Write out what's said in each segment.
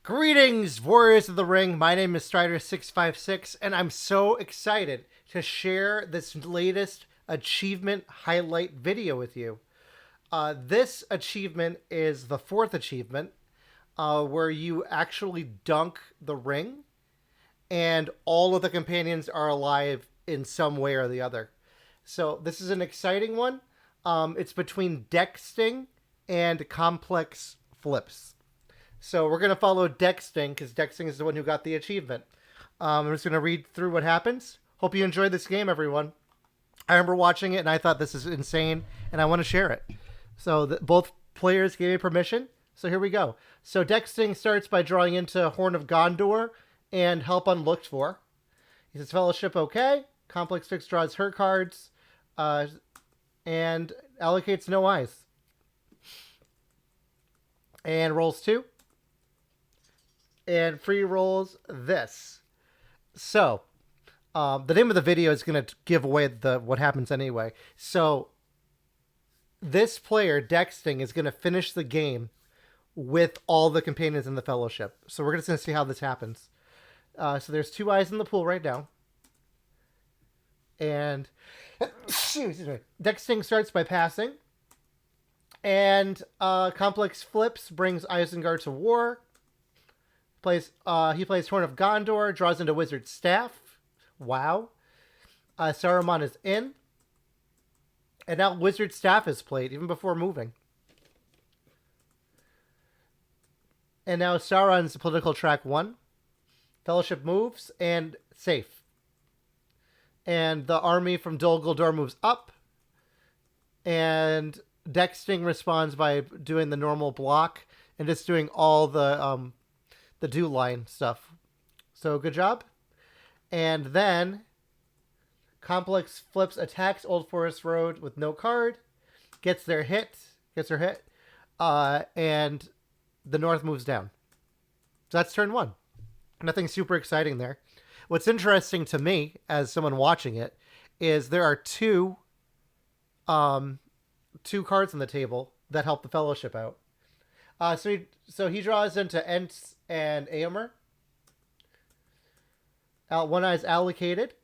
Greetings, Warriors of the Ring. My name is Strider656, and I'm so excited to share this latest achievement highlight video with you. This achievement is the fourth achievement, where you actually dunk the ring, and all of the companions are alive in some way or the other. So this is an exciting one. It's between Dexting and complex flips. So we're going to follow Dexting because Dexting is the one who got the achievement. I'm just going to read through what happens. Hope you enjoyed this game, everyone. I remember watching it and I thought this is insane and I want to share it. So both players gave me permission. So here we go. So Dexting starts by drawing into Horn of Gondor and help unlooked for. He says Fellowship okay. Complex Fix draws her cards and allocates no eyes. And rolls two. And free rolls this. So, the name of the video is going to give away what happens anyway. So, this player, Dexting, is going to finish the game with all the companions in the Fellowship. So, we're just going to see how this happens. So, there's two eyes in the pool right now. And, excuse me, Dexting starts by passing. And Complex Flips brings Isengard to war. He plays Horn of Gondor, draws into Wizard Staff. Wow. Saruman is in. And now Wizard Staff is played, even before moving. And now Sauron's political track 1. Fellowship moves, and safe. And the army from Dol Guldur moves up. And Dexting responds by doing the normal block and just doing all the do line stuff. So good job. And then Complex Flips attacks Old Forest Road with no card, gets her hit, and the North moves down. So that's turn 1. Nothing super exciting there. What's interesting to me as someone watching it is there are two cards on the table that help the Fellowship out. So he draws into Ents and Aomer. One eye is allocated,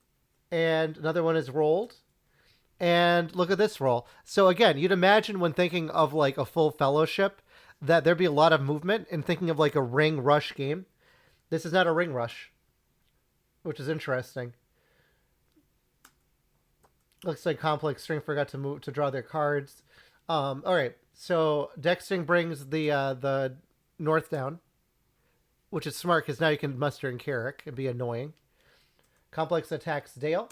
and another one is rolled. And look at this roll. So again, you'd imagine when thinking of like a full Fellowship that there'd be a lot of movement and thinking of like a ring rush game. This is not a ring rush, which is interesting. Looks like Complex String forgot to draw their cards. All right. So Dexting brings the North down, which is smart because now you can muster in Carrick and be annoying. Complex attacks Dale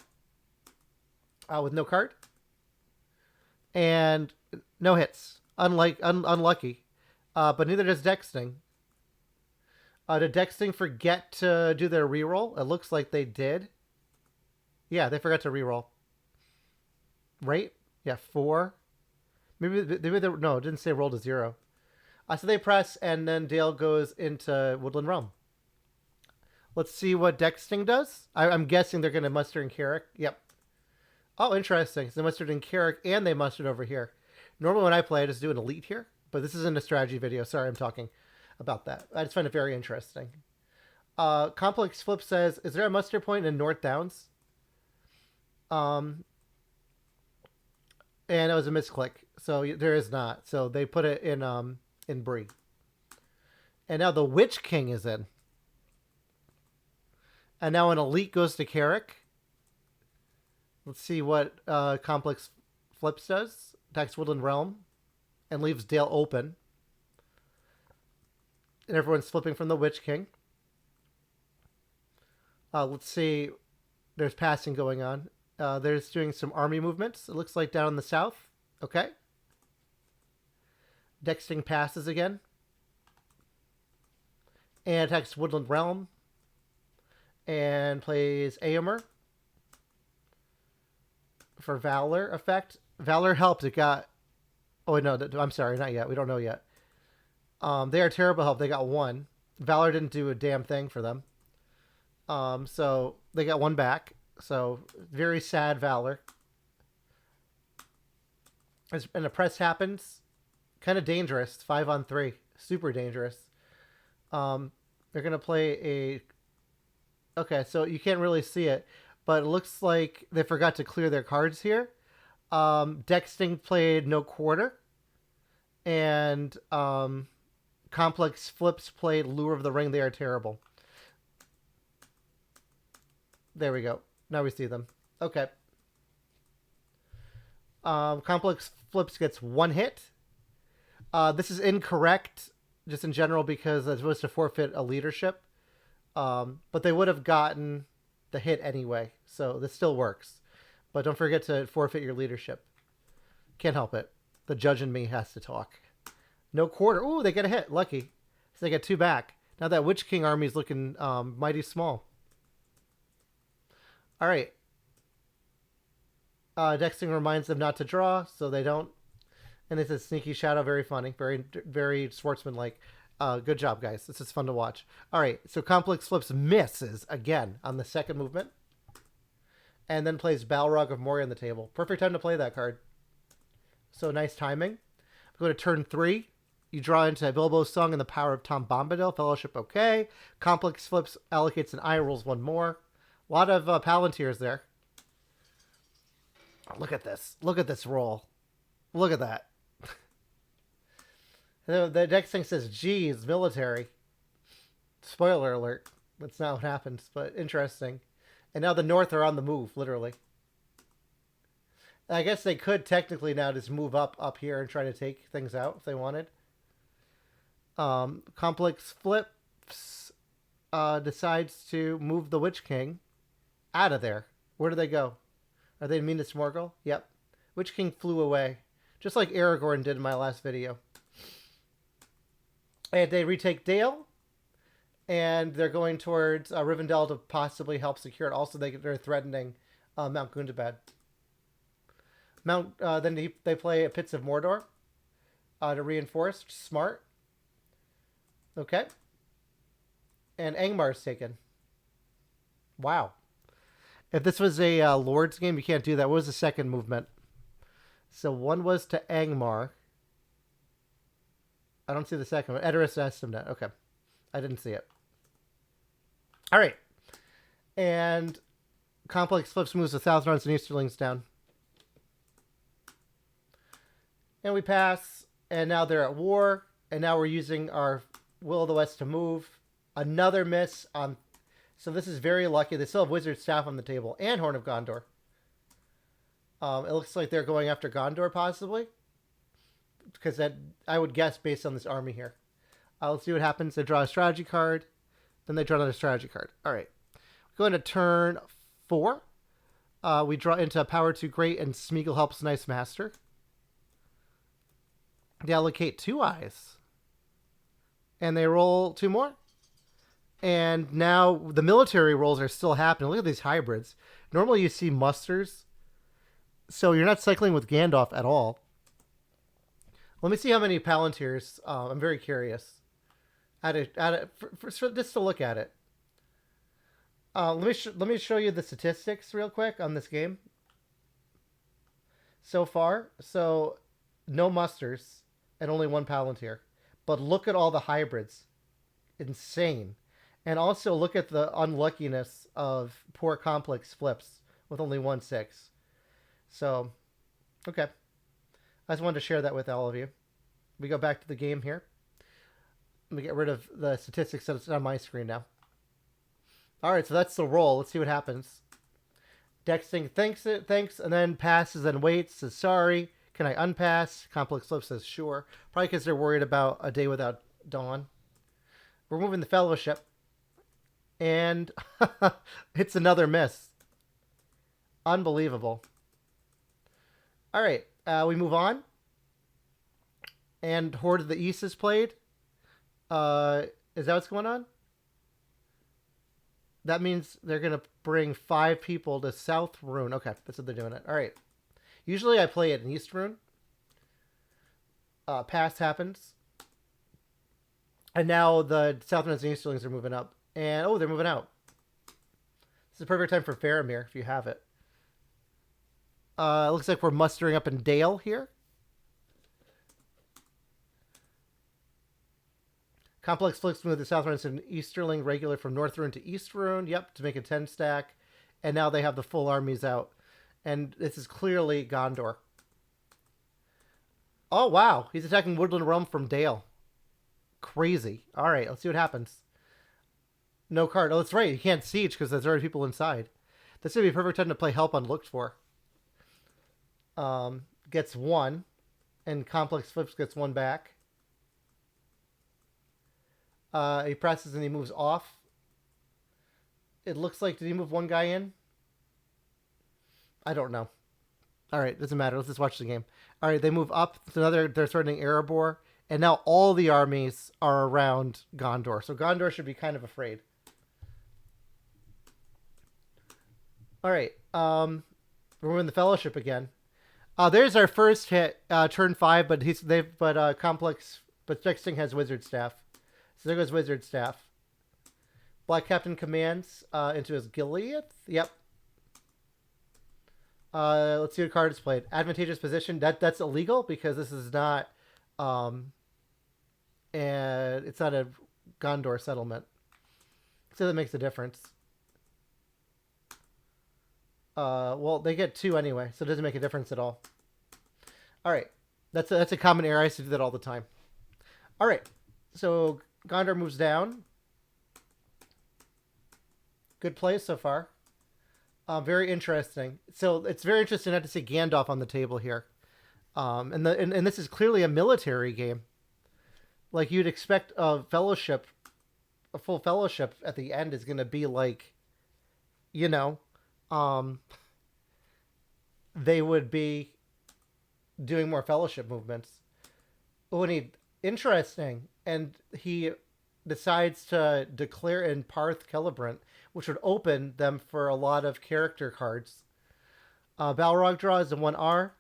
with no card. And no hits. Unlucky. But neither does Dexting. Did Dexting forget to do their reroll? It looks like they did. Yeah, they forgot to reroll. Right? Yeah, 4. Maybe no, it didn't say roll to 0. So they press, and then Dale goes into Woodland Realm. Let's see what Dexting does. I'm guessing they're going to muster in Carrick. Yep. Oh, interesting. So they mustered in Carrick, and they mustered over here. Normally when I play, I just do an elite here, but this isn't a strategy video. Sorry, I'm talking about that. I just find it very interesting. Complex Flip says, is there a muster point in North Downs? And it was a misclick, so there is not. So they put it in Bree. And now the Witch King is in. And now an elite goes to Carrick. Let's see what Complex Flips does. Attacks Woodland Realm and leaves Dale open. And everyone's flipping from the Witch King. Let's see. There's passing going on. There's doing some army movements. It looks like down in the south. Okay. Dexting passes again. And attacks Woodland Realm. And plays Aomer. For Valor effect. Valor helped. It got... Oh, no. I'm sorry. Not yet. We don't know yet. They are terrible help. They got 1. Valor didn't do a damn thing for them. So they got 1 back. So very sad Valor. And a press happens. Kind of dangerous. 5-on-3. Super dangerous. They're going to play a... Okay, so you can't really see it, but it looks like they forgot to clear their cards here. Dexting played no quarter, and Complex Flips played Lure of the Ring. They are terrible. There we go. Now we see them. Okay. Complex Flips gets one hit. This is incorrect, just in general, because they're supposed to forfeit a leadership. But they would have gotten the hit anyway, so this still works. But don't forget to forfeit your leadership. Can't help it. The judge in me has to talk. No quarter. Ooh, they get a hit. Lucky. So they get two back. Now that Witch King army is looking mighty small. All right. Dexting reminds them not to draw, so they don't. And it's a sneaky shadow. Very funny. Very, very sportsmanlike. Good job, guys. This is fun to watch. All right. So Complex Flips misses again on the second movement. And then plays Balrog of Moria on the table. Perfect time to play that card. So nice timing. Go to turn 3. You draw into Bilbo's Song and the Power of Tom Bombadil. Fellowship okay. Complex Flips allocates an eye, rolls one more. A lot of Palantirs there. Oh, look at this. Look at this roll. Look at that. The next thing says, geez, military. Spoiler alert. That's not what happens, but interesting. And now the North are on the move, literally. I guess they could technically now just move up here and try to take things out if they wanted. Complex Flips decides to move the Witch King out of there. Where do they go? Are they in Minas Morgul? Yep. Witch King flew away. Just like Aragorn did in my last video. And they retake Dale. And they're going towards Rivendell to possibly help secure it. Also, they're threatening Mount Gundabad. Then they play Pits of Mordor to reinforce. Smart. Okay. And Angmar's taken. Wow. If this was a Lord's game, you can't do that. What was the second movement? So one was to Angmar. I don't see the second one. Edoras Estimnet. Okay. I didn't see it. All right. And Complex Flips moves the Thousand Rounds and Easterlings down. And we pass. And now they're at war. And now we're using our Will of the West to move. Another miss on... So this is very lucky. They still have Wizard Staff on the table. And Horn of Gondor. It looks like they're going after Gondor, possibly. Because that, I would guess, based on this army here. Let's see what happens. They draw a strategy card. Then they draw another strategy card. All right. Going to turn 4. We draw into Power 2 Great and Smeagol helps Nice Master. They allocate 2 eyes. And they roll 2 more. And now the military rolls are still happening. Look at these hybrids. Normally you see musters. So you're not cycling with Gandalf at all. Let me see how many Palantirs. I'm very curious. Just to look at it. Let me show you the statistics real quick on this game. So far, so no musters and only 1 Palantir. But look at all the hybrids. Insane. And also look at the unluckiness of poor Complex Flips with only 1 6. So, okay. I just wanted to share that with all of you. We go back to the game here. Let me get rid of the statistics that's on my screen now. All right, so that's the roll. Let's see what happens. Dexting thinks, and then passes and waits, says sorry. Can I unpass? Complex Flip says sure. Probably because they're worried about a day without dawn. We're moving the Fellowship. And it's another miss. Unbelievable. All right, we move on. And Horde of the East is played. Is that what's going on? That means they're going to bring 5 people to South Rune. Okay, that's what they're doing it. All right. Usually I play it in East Rune. Pass happens. And now the Southlands and Easterlings are moving up. And, oh, they're moving out. This is a perfect time for Faramir, if you have it. It looks like we're mustering up in Dale here. Complex flips move the south runes to an Easterling regular from North Rune to East Rune. Yep, to make a 10 stack. And now they have the full armies out. And this is clearly Gondor. Oh, wow. He's attacking Woodland Realm from Dale. Crazy. All right, let's see what happens. No card. Oh, that's right. You can't siege because there's already people inside. This would be a perfect time to play Help Unlooked For. Gets 1. And Complex Flips gets 1 back. He presses and he moves off. It looks like, did he move 1 guy in? I don't know. All right, doesn't matter. Let's just watch the game. All right, they move up. They're threatening Erebor. And now all the armies are around Gondor. So Gondor should be kind of afraid. All right. We're in the Fellowship again. There's our first hit, turn 5, but Complex, but Dexting has Wizard Staff. So there goes Wizard Staff. Black Captain commands into his Gilead. Yep. Let's see what card is played. Advantageous position. That's illegal because this is not, and it's not a Gondor settlement. So that makes a difference. Well, they get 2 anyway, so it doesn't make a difference at all. All right, that's a common error. I used to do that all the time. All right, so Gondor moves down. Good play so far. Very interesting. So it's very interesting not to see Gandalf on the table here. And this is clearly a military game. Like you'd expect a fellowship, a full fellowship at the end is going to be like, you know, they would be doing more fellowship movements. Interesting. And he decides to declare in Parth Celebrant, which would open them for a lot of character cards. Balrog draws a 1R.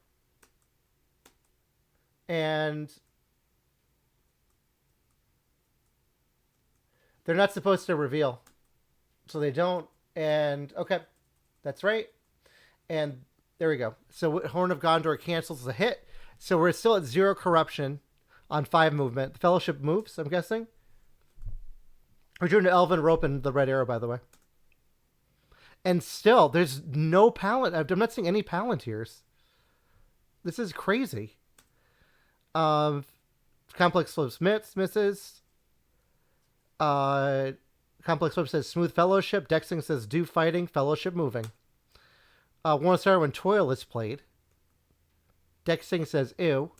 And they're not supposed to reveal. So they don't. And, okay, that's right. And there we go. So Horn of Gondor cancels the hit. So we're still at 0 corruption on 5 movement. The Fellowship moves, I'm guessing. We're doing an Elven Rope and the red arrow, by the way. And still, there's no Palantir. I'm not seeing any Palantirs. This is crazy. Complex Flips misses. Complex Flip says Smooth Fellowship. Dexting says Do Fighting. Fellowship moving. Want to start when Toil is played. Dexting says Ew.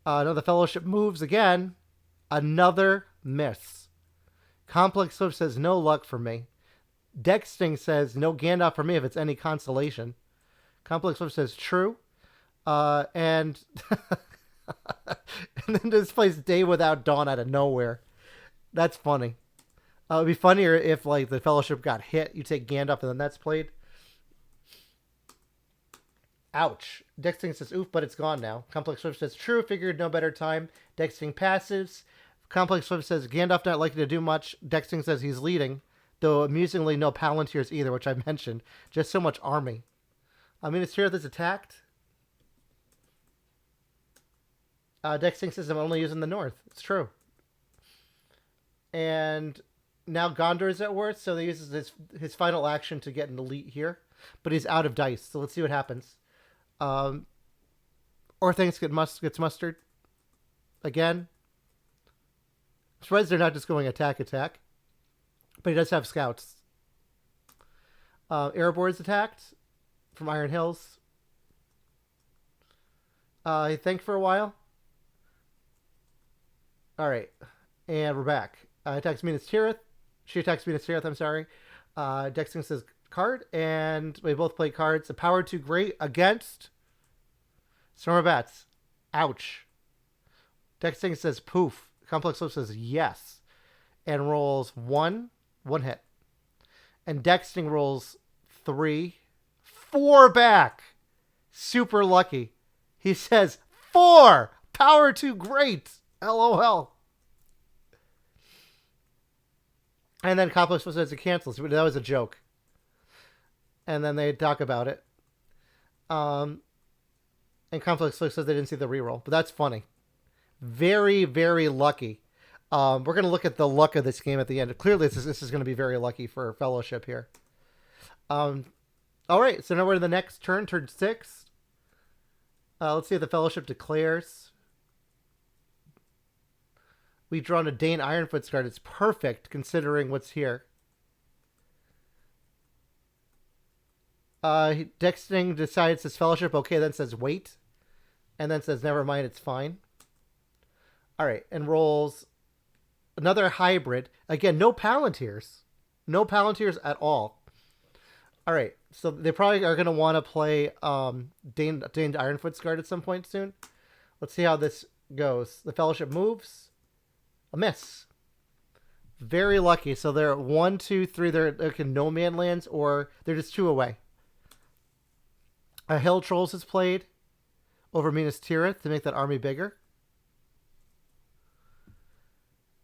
Another Fellowship moves again. Another miss. Complex Flip says No luck for me. Dexting says No Gandalf for me if it's any consolation. Complex Flip says True. And and then this plays Day Without Dawn out of nowhere. That's funny. It would be funnier if like the Fellowship got hit. You take Gandalf and then that's played. Ouch. Dexting says oof, but it's gone now. Complex Swift says true, figured no better time. Dexting passives. Complex Swift says Gandalf not likely to do much. Dexting says he's leading, though amusingly no Palantirs either, which I mentioned. Just so much army. I mean, it's here that's attacked. Dexting says I'm only using the north. It's true. And now Gondor is at worst, so he uses his final action to get an elite here. But he's out of dice, so let's see what happens. Orthancs gets mustered. Again. I'm surprised they're not just going attack. But he does have scouts. Erebor is attacked from Iron Hills. He thanked for a while. Alright. And we're back. Attacks Minas Tirith. She attacks Minas Tirith, I'm sorry. Dexting says card, and we both play cards. A power 2 great against Storm of Bats. Ouch. Dexting says poof. Complex Flip says yes. And rolls 1 hit. And Dexting rolls 3, 4 back. Super lucky. He says 4. Power 2 great. LOL. And then Complex Flip says it cancels. That was a joke. And then they talk about it. And Complex Flip says they didn't see the reroll. But that's funny. Very, very lucky. We're going to look at the luck of this game at the end. Clearly, this is going to be very lucky for Fellowship here. All right, so now we're to the next turn 6. Let's see if the Fellowship declares. We've drawn a Dane Ironfoot's card. It's perfect considering what's here. Dexting decides his Fellowship, okay, then says wait. And then says never mind, it's fine. All right, and rolls another hybrid. Again, no Palantirs. No Palantirs at all. All right, so they probably are going to want to play Dane Ironfoot's guard at some point soon. Let's see how this goes. The Fellowship moves. A miss. Very lucky. So they're 1, 2, 3. They're no man lands, or they're just 2 away. A Hill Trolls is played over Minas Tirith to make that army bigger.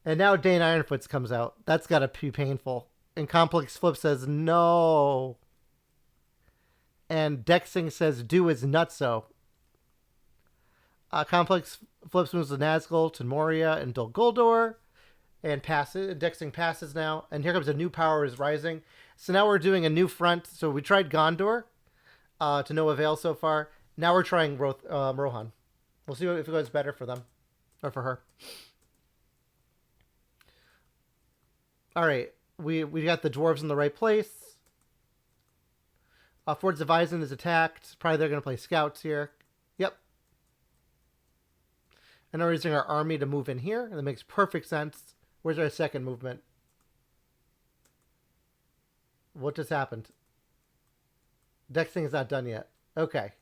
And now Dane Ironfoots comes out. That's got to be painful. And Complex Flip says no. And Dexting says do is nutso. Complex Flips moves to Nazgul, to Moria, and Dol Guldur. And passes. Dexting passes now. And here comes a new power is rising. So now we're doing a new front. So we tried Gondor to no avail so far. Now we're trying Rohan. We'll see if it goes better for them. Or for her. All right. We got the dwarves in the right place. Fords of Eisen is attacked. Probably they're going to play scouts here. Yep. And we're using our army to move in here. And that makes perfect sense. Where's our second movement? What just happened? Dexting is not done yet. Okay.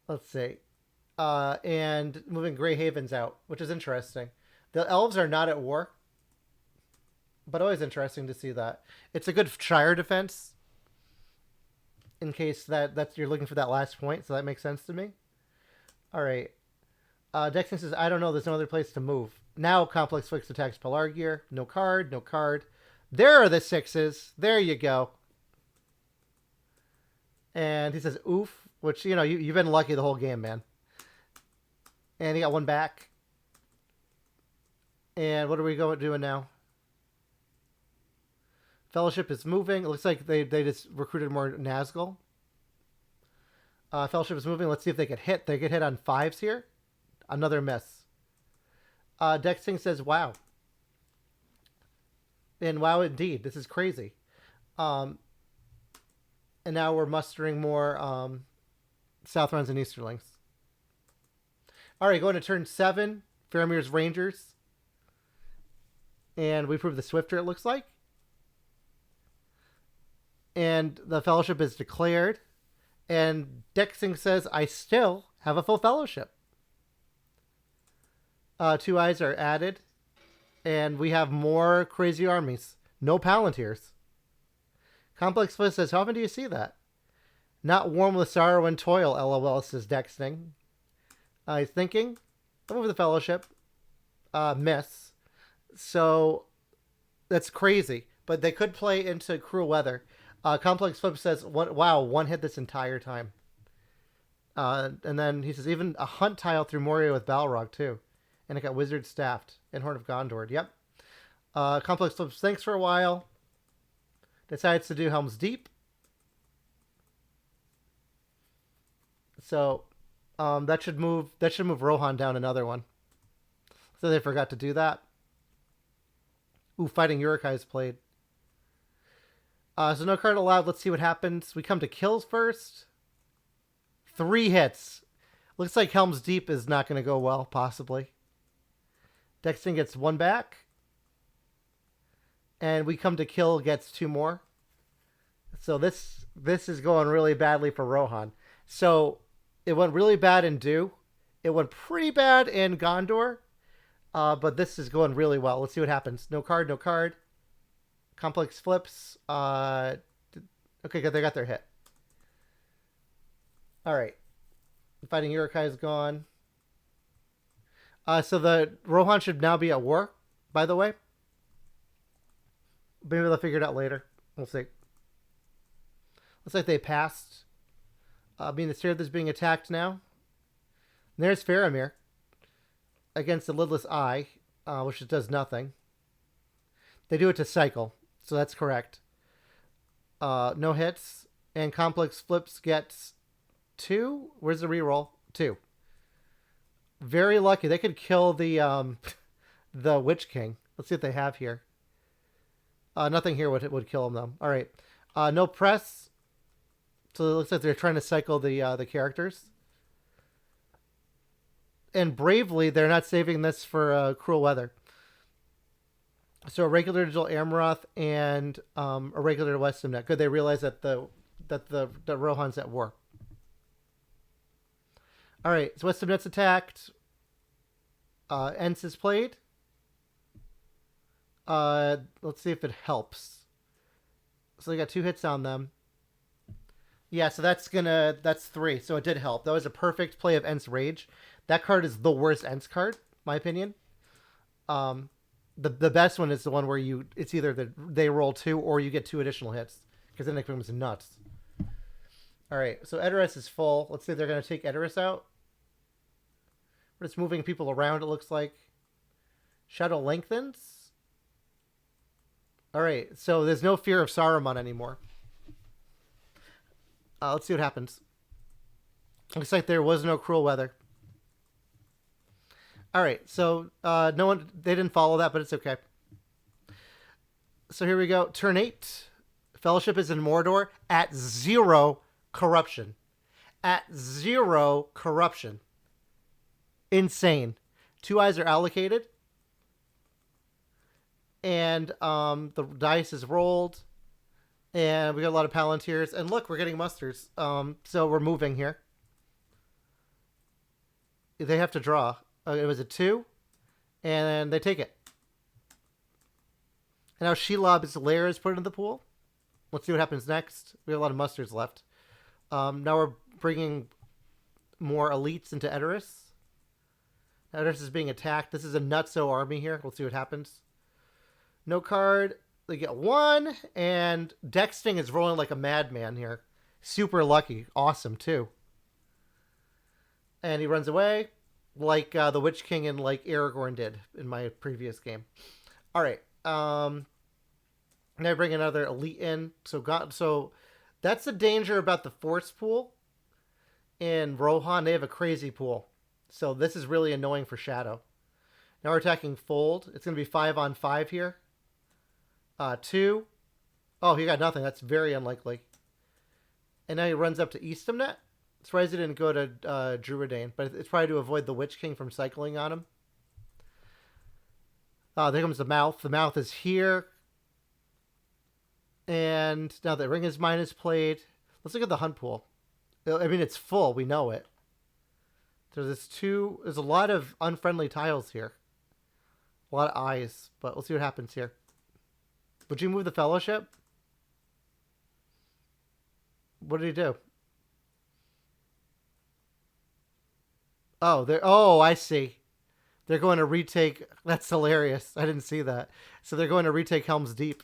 Let's see. And moving Grey Havens out, which is interesting. The elves are not at war. But always interesting to see that. It's a good Shire defense. In case that's you're looking for that last point. So that makes sense to me. All right. Dexting says, I don't know. There's no other place to move. Now Complex Flicks attacks Pelargir. No card. No card. There are the 6s. There you go. And he says, oof. Which, you know, you've been lucky the whole game, man. And he got one back. And what are we doing now? Fellowship is moving. It looks like they just recruited more Nazgul. Fellowship is moving. Let's see if they get hit. They get hit on 5s here. Another miss. Dexting says, wow. And wow, indeed. This is crazy. And now we're mustering more Southrons and Easterlings. All right, going to turn 7. Faramir's Rangers. And we prove the Swifter, it looks like. And the Fellowship is declared. And Dexting says, I still have a full Fellowship. 2 eyes are added. And we have more crazy armies. No Palantirs. Complex Flip says, how often do you see that? Not warm with sorrow and toil, LOL, says Dexting. He's thinking. I'll move the Fellowship. Miss. So, that's crazy. But they could play into Cruel Weather. Complex Flip says, wow, 1 hit this entire time. And then he says, even a hunt tile through Moria with Balrog, too. And it got Wizard Staffed and Horn of Gondor. Yep. Complex Flip thinks for a while. Decides to do Helm's Deep. So, that should move Rohan down another one. So they forgot to do that. Ooh, Fighting Uruk-hai is played. So no card allowed. Let's see what happens. We come to kills first. 3 hits. Looks like Helm's Deep is not going to go well, possibly. Dexting gets 1 back. And we come to kill gets 2 more. So this is going really badly for Rohan. So it went really bad in Dew. It went pretty bad in Gondor. But this is going really well. Let's see what happens. No card, no card. Complex Flips. Okay, good. They got their hit. All right. Fighting Uruk-hai is gone. So the Rohan should now be at war, by the way. Maybe they'll figure it out later. We'll see. Looks like they passed. Minas Tirith is being attacked now. And there's Faramir. against the lidless eye, which does nothing. They do it to cycle, so that's correct. No hits, and complex flips gets 2. Where's the reroll? 2. Very lucky. They could kill the the Witch King. Let's see what they have here. Nothing here would kill him though. All right. No press. So it looks like they're trying to cycle the characters. And bravely, they're not saving this for cruel weather. So a regular digital Amaroth and a regular Weston net. Good, they realize that the Rohan's at war. All right, so Weston net's attacked. Ents is played. Let's see if it helps. So they got 2 hits on them. Yeah, so that's 3. So it did help. That was a perfect play of Ents Rage. That card is the worst Ents card, my opinion. The best one is the one where it's either they roll 2 or you get 2 additional hits, because then it becomes nuts. All right, so Edoras is full. Let's see if they're going to take Edoras out. We're just moving people around, it looks like. Shadow lengthens. All right, so there's no fear of Saruman anymore. Let's see what happens. Looks like there was no cruel weather. All right, so they didn't follow that, but it's okay. So here we go. Turn 8. Fellowship is in Mordor at 0 corruption. At 0 corruption. Insane. 2 eyes are allocated. And the dice is rolled. And we got a lot of Palantirs. And look, we're getting musters. So we're moving here. They have to draw. It was a 2. And they take it. And now Shelob's lair is put into the pool. Let's see what happens next. We have a lot of musters left. Now we're bringing more elites into Edoras. Edoras is being attacked. This is a nutso army here. We'll see what happens. No card. They get 1. And Dexting is rolling like a madman here. Super lucky. Awesome, too. And he runs away like the Witch King and like Aragorn did in my previous game. All right. Now I bring another elite in. So that's the danger about the Force pool. In Rohan, they have a crazy pool. So this is really annoying for Shadow. Now we're attacking Fold. It's going to be 5-on-5 here. 2. Oh, he got nothing. That's very unlikely. And now he runs up to Eastamnet. Surprised he didn't go to Druidane, but it's probably to avoid the Witch King from cycling on him. There comes the mouth. The mouth is here. And now the Ring is Mine is played. Let's look at the hunt pool. I mean, it's full. We know it. There's a lot of unfriendly tiles here. A lot of eyes, but we'll see what happens here. Would you move the Fellowship? What did he do? Oh, I see. They're going to retake. That's hilarious. I didn't see that. So they're going to retake Helm's Deep.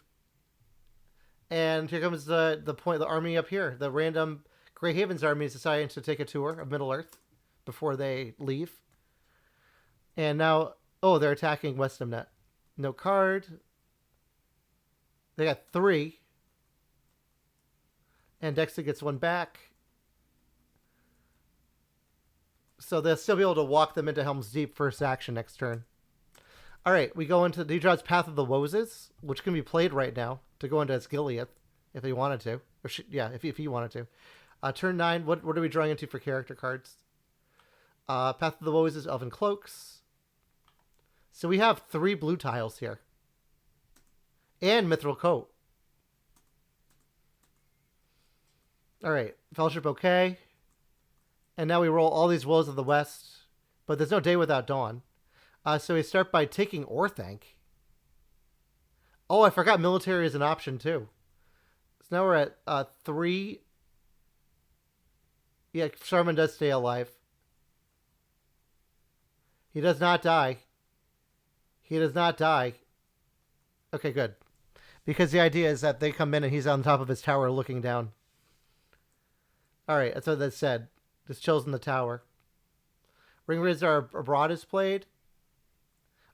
And here comes the army up here. The random Grey Havens army is deciding to take a tour of Middle Earth before they leave. And now, they're attacking Westamnet. No card. They got 3. And Dexter gets 1 back. So they'll still be able to walk them into Helm's Deep first action next turn. All right, we go into the draws Path of the Woses, which can be played right now to go into Asgiliath if he wanted to. If he wanted to. Turn 9, what are we drawing into for character cards? Path of the Woses, Elven Cloaks. So we have 3 blue tiles here. And Mithril Coat. All right, Fellowship okay. And now we roll all these Wolves of the West. But there's no day without dawn. So we start by taking Orthanc. Oh, I forgot military is an option too. So now we're at 3. Yeah, Saruman does stay alive. He does not die. He does not die. Okay, good. Because the idea is that they come in and he's on top of his tower looking down. Alright, that's what that said. Just chills in the tower. Ring Rizar Abroad is played.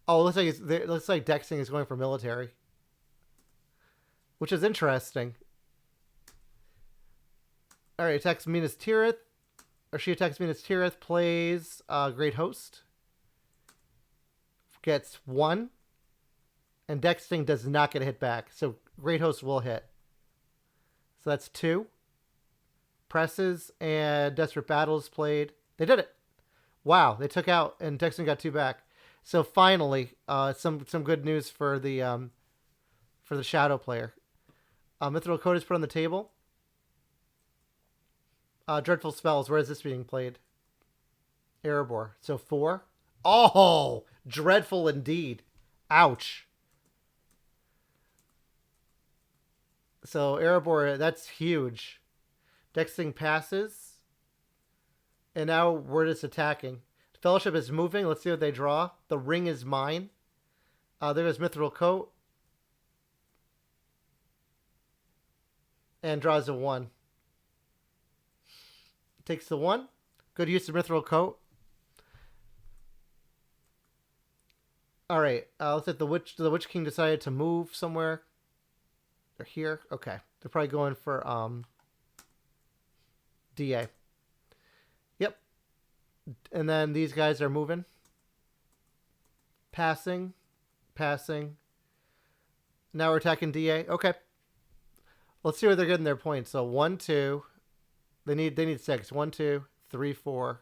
Oh, it looks like Dexting is going for military, which is interesting. All right, attacks Minas Tirith, or she attacks Minas Tirith, plays Great Host, gets 1, and Dexting does not get a hit back, so Great Host will hit. So that's 2. Presses and Desperate Battles played. They did it. Wow, they took out, and Dexting got 2 back. So finally, some good news for the Shadow player. Mithril Code is put on the table. Dreadful Spells. Where is this being played? Erebor. So 4. Oh, dreadful indeed. Ouch. So Erebor, that's huge. Dexting passes. And now we're just attacking. The Fellowship is moving. Let's see what they draw. The ring is mine. There's Mithril Coat. And draws a 1. Takes the 1. Good use of Mithril Coat. All right. Looks like the Witch King decided to move somewhere. They're here. Okay. They're probably going for DA. Yep. And then these guys are moving. Passing. Passing. Now we're attacking DA. Okay. Let's see where they're getting their points. So 1, 2. They need 6. 1, 2, 3, 4.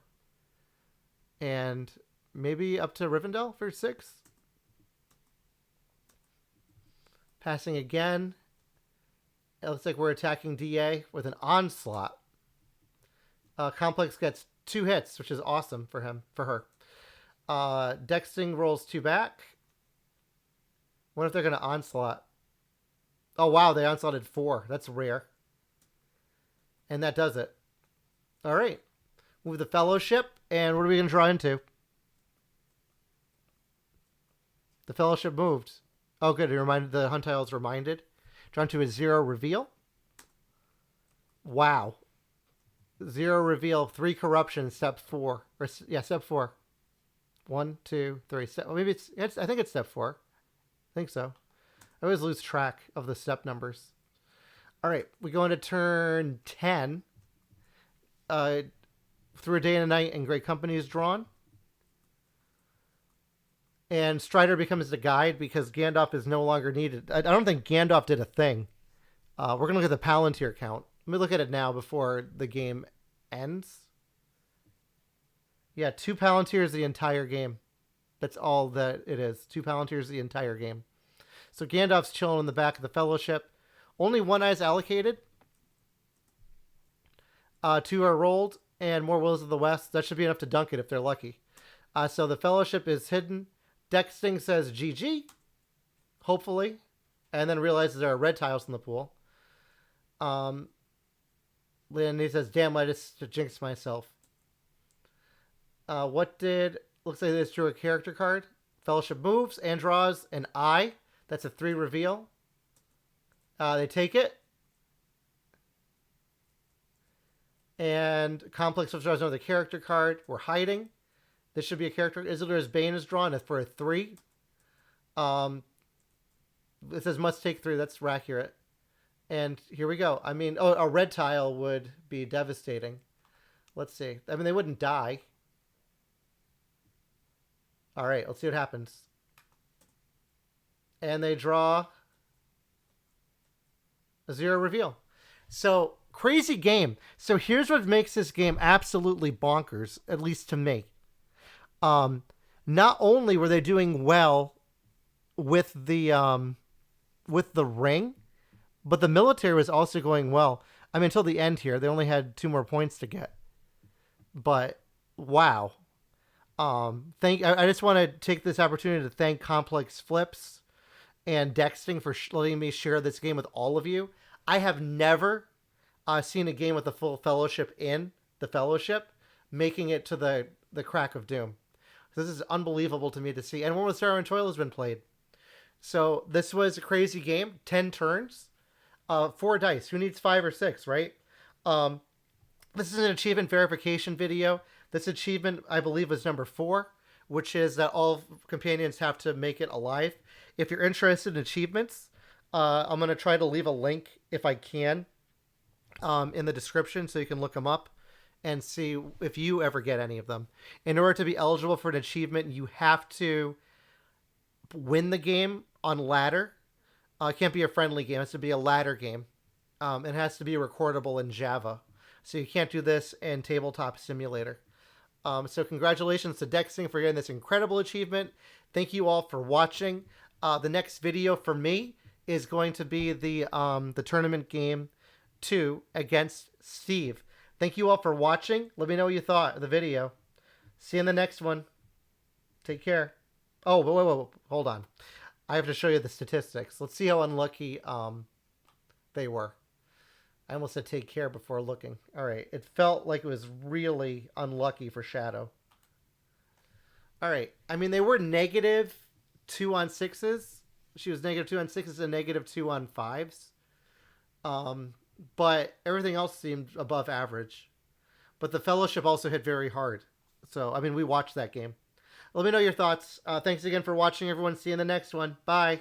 And maybe up to Rivendell for 6. Passing again. It looks like we're attacking DA with an onslaught. Complex gets 2 hits, which is awesome for her. Dexting rolls 2 back. What if they're going to onslaught? Oh, wow, they onslaughted 4. That's rare. And that does it. All right. Move the Fellowship, and what are we going to draw into? The Fellowship moved. Oh, good. The Hunt Tile's reminded. Drawn to a 0 reveal. Wow. 0 reveal, 3 corruption, step 4. Or yeah, step 4. 1, 2, 3. Maybe I think it's step 4. I think so. I always lose track of the step numbers. All right, we go into turn 10. Through a Day and a Night, and Great Company is drawn. And Strider becomes the guide because Gandalf is no longer needed. I don't think Gandalf did a thing. We're going to look at the Palantir count. Let me look at it now before the game ends. Yeah, 2 Palantirs the entire game. That's all that it is. 2 Palantirs the entire game. So Gandalf's chilling in the back of the Fellowship. Only 1 eye is allocated. 2 are rolled, and more Wills of the West. That should be enough to dunk it if they're lucky. So the Fellowship is hidden. Dexting says GG, hopefully, and then realizes there are red tiles in the pool. And he says, damn, I just jinxed myself. Looks like they just drew a character card. Fellowship moves and draws an eye. That's a 3 reveal. They take it. And Complex draws another character card. We're hiding. This should be a character. Isildur's Bane is drawn for a 3. It says must take 3. That's accurate. And here we go. I mean, a red tile would be devastating. Let's see. I mean, they wouldn't die. All right, let's see what happens. And they draw a 0 reveal. So, crazy game. So here's what makes this game absolutely bonkers, at least to me. Not only were they doing well with the ring, but the military was also going well. I mean, until the end here, they only had 2 more points to get. But wow. I just want to take this opportunity to thank Complex Flips and Dexting for letting me share this game with all of you. I have never seen a game with the full Fellowship in the Fellowship making it to the crack of doom. This is unbelievable to me to see. And one with Sorrow and Toil has been played. So this was a crazy game. 10 turns. 4 dice. Who needs 5 or 6, right? This is an achievement verification video. This achievement, I believe, was number 4. which is that all companions have to make it alive. If you're interested in achievements, I'm going to try to leave a link if I can in the description so you can look them up and see if you ever get any of them. In order to be eligible for an achievement, you have to win the game on ladder. It can't be a friendly game. It has to be a ladder game. It has to be recordable in Java. So you can't do this in Tabletop Simulator. So congratulations to Dexting for getting this incredible achievement. Thank you all for watching. The next video for me is going to be the tournament game 2 against Steve. Thank you all for watching. Let me know what you thought of the video. See you in the next one. Take care. Oh, wait. Hold on. I have to show you the statistics. Let's see how unlucky they were. I almost said take care before looking. All right. It felt like it was really unlucky for Shadow. All right. I mean, they were negative 2 on 6s. She was negative 2 on 6s and negative 2 on 5s. But everything else seemed above average. But the Fellowship also hit very hard. So, I mean, we watched that game. Let me know your thoughts. Thanks again for watching, everyone. See you in the next one. Bye.